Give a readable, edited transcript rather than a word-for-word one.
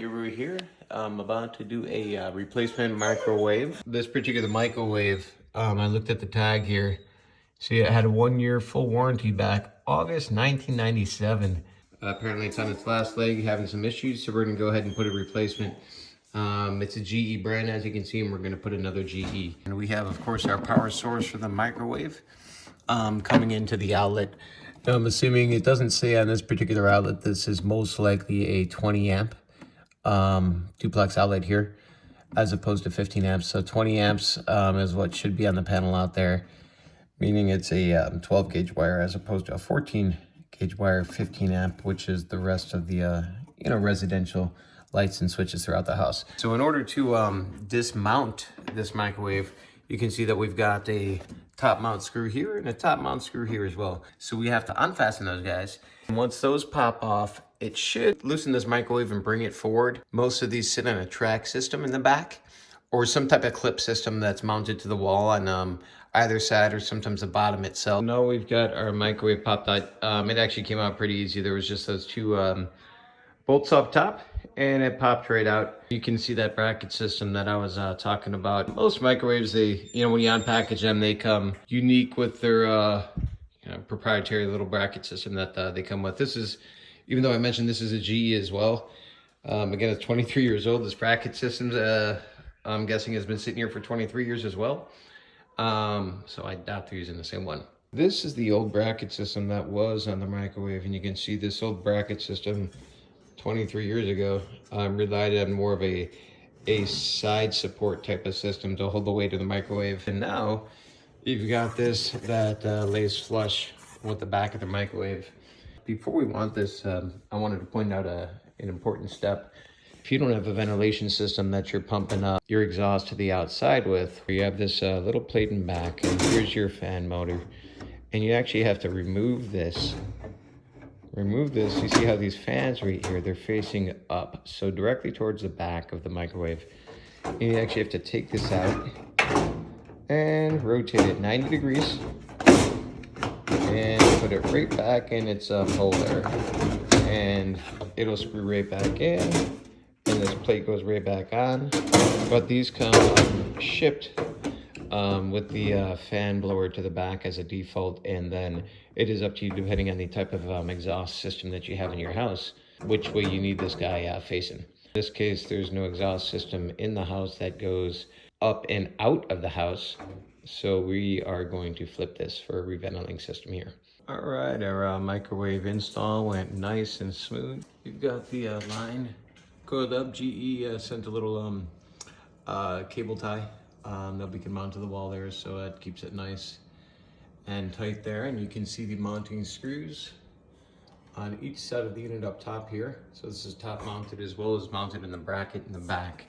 Guru here. I'm about to do a replacement microwave. This particular microwave, I looked at the tag here. See, it had a 1-year full warranty back August 1997. Apparently it's on its last leg, having some issues, so we're gonna go ahead and put a replacement. It's a GE brand, as you can see, and we're gonna put another GE. And we have, of course, our power source for the microwave coming into the outlet. Now, I'm assuming it doesn't say on this particular outlet, this is most likely a 20 amp duplex outlet here, as opposed to 15 amps. So 20 amps is what should be on the panel out there, meaning it's a 12 gauge wire as opposed to a 14 gauge wire 15 amp, which is the rest of the residential lights and switches throughout the house. So in order to dismount this microwave, you can see that we've got a top mount screw here and a top mount screw here as well. So we have to unfasten those guys. And once those pop off, it should loosen this microwave and bring it forward. Most of these sit on a track system in the back or some type of clip system that's mounted to the wall on either side or sometimes the bottom itself. Now we've got our microwave popped out. It actually came out pretty easy. There was just those two bolts up top and it popped right out. You can see that bracket system that I was talking about. Most microwaves, they, when you unpackage them, they come unique with their proprietary little bracket system that they come with. This is, even though I mentioned this is a GE as well, again, it's 23 years old. This bracket system, I'm guessing, has been sitting here for 23 years as well. So I doubt they're using the same one. This is the old bracket system that was on the microwave, and you can see this old bracket system 23 years ago relied on more of a side support type of system to hold the weight of the microwave. And now you've got this that lays flush with the back of the microwave. Before we want this, I wanted to point out an important step. If you don't have a ventilation system that you're pumping up your exhaust to the outside with, you have this little plate in back, and here's your fan motor. And you actually have to remove this. You see how these fans right here, they're facing up, so directly towards the back of the microwave. And you actually have to take this out and rotate it 90 degrees and put it right back in its hole there. And it'll screw right back in, and this plate goes right back on. But these come shipped with the fan blower to the back as a default, and then it is up to you, depending on the type of exhaust system that you have in your house, which way you need this guy facing. In this case, there's no exhaust system in the house that goes up and out of the house, so we are going to flip this for a reventilating system here. All right, our microwave install went nice and smooth. You've got the line coiled up. GE sent a little cable tie that we can mount to the wall there, so that keeps it nice and tight there. And you can see the mounting screws on each side of the unit up top here. So this is top mounted as well as mounted in the bracket in the back.